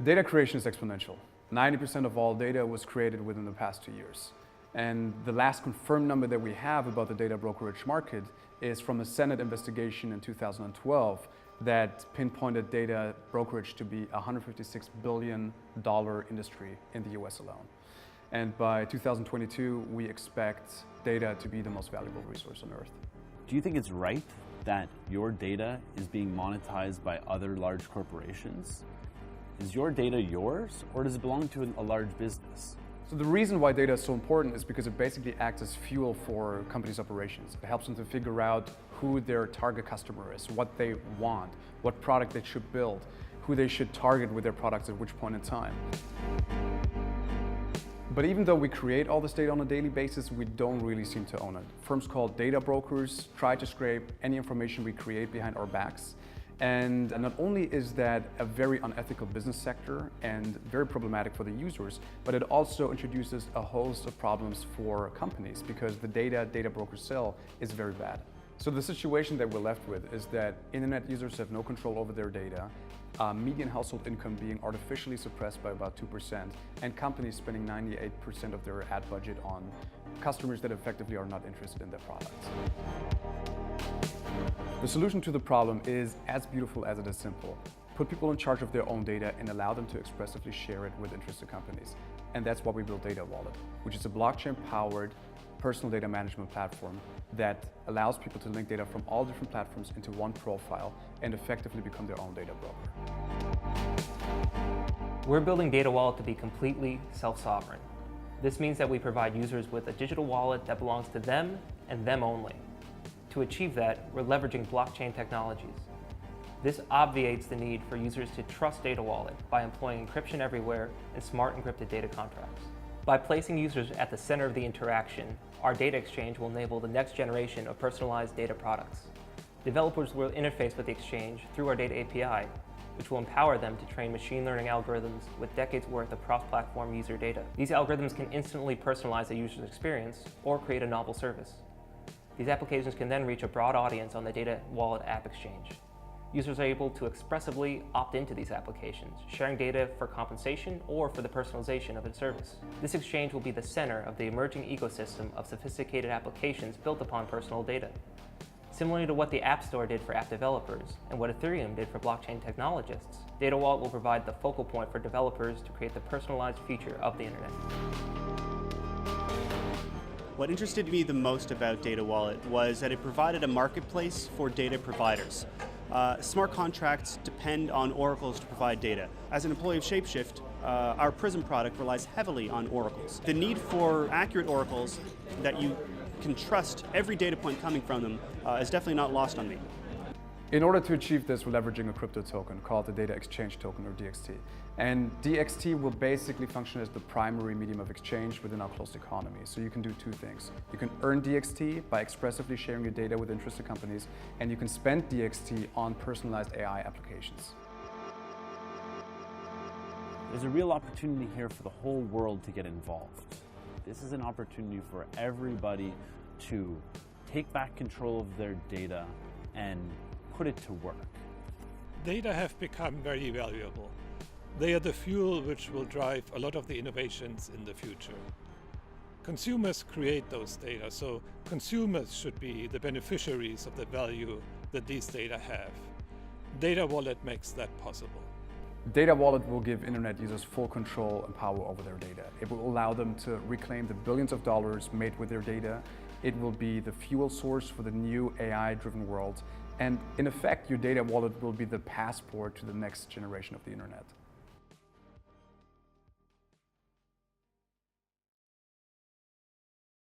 Data creation is exponential. 90% of all data was created within the past 2 years. And the last confirmed number that we have about the data brokerage market is from a Senate investigation in 2012 that pinpointed data brokerage to be a $156 billion industry in the US alone. And by 2022, we expect data to be the most valuable resource on Earth. Do you think it's right that your data is being monetized by other large corporations? Is your data yours, or does it belong to a large business? So the reason why data is so important is because it basically acts as fuel for companies' operations. It helps them to figure out who their target customer is, what they want, what product they should build, who they should target with their products at which point in time. But even though we create all this data on a daily basis, we don't really seem to own it. Firms called data brokers try to scrape any information we create behind our backs. And not only is that a very unethical business sector and very problematic for the users, but it also introduces a host of problems for companies because the data brokers sell is very bad. So the situation that we're left with is that internet users have no control over their data, median household income being artificially suppressed by about 2%, and companies spending 98% of their ad budget on customers that effectively are not interested in their products. The solution to the problem is as beautiful as it is simple. Put people in charge of their own data and allow them to expressively share it with interested companies. And that's why we built DATAWallet, which is a blockchain-powered personal data management platform that allows people to link data from all different platforms into one profile and effectively become their own data broker. We're building DATAWallet to be completely self-sovereign. This means that we provide users with a digital wallet that belongs to them and them only. To achieve that, we're leveraging blockchain technologies. This obviates the need for users to trust DATAWallet by employing encryption everywhere and smart encrypted data contracts. By placing users at the center of the interaction, our data exchange will enable the next generation of personalized data products. Developers will interface with the exchange through our data API, which will empower them to train machine learning algorithms with decades worth of cross-platform user data. These algorithms can instantly personalize a user's experience or create a novel service. These applications can then reach a broad audience on the DATAWallet app exchange. Users are able to expressively opt into these applications, sharing data for compensation or for the personalization of a service. This exchange will be the center of the emerging ecosystem of sophisticated applications built upon personal data. Similarly to what the App Store did for app developers and what Ethereum did for blockchain technologists, DATAWallet will provide the focal point for developers to create the personalized future of the internet. What interested me the most about DATAWallet was that it provided a marketplace for data providers. Smart contracts depend on oracles to provide data. As an employee of Shapeshift, our Prism product relies heavily on oracles. The need for accurate oracles that you can trust every data point coming from them is definitely not lost on me. In order to achieve this, we're leveraging a crypto token called the Data Exchange Token, or DXT. And DXT will basically function as the primary medium of exchange within our closed economy. So you can do two things. You can earn DXT by expressively sharing your data with interested companies, and you can spend DXT on personalized AI applications. There's a real opportunity here for the whole world to get involved. This is an opportunity for everybody to take back control of their data and put it to work. Data have become very valuable. They are the fuel which will drive a lot of the innovations in the future. Consumers create those data, so consumers should be the beneficiaries of the value that these data have. DATAWallet makes that possible. DATAWallet will give internet users full control and power over their data. It will allow them to reclaim the billions of dollars made with their data. It will be the fuel source for the new AI-driven world. And in effect, your DATAWallet will be the passport to the next generation of the internet.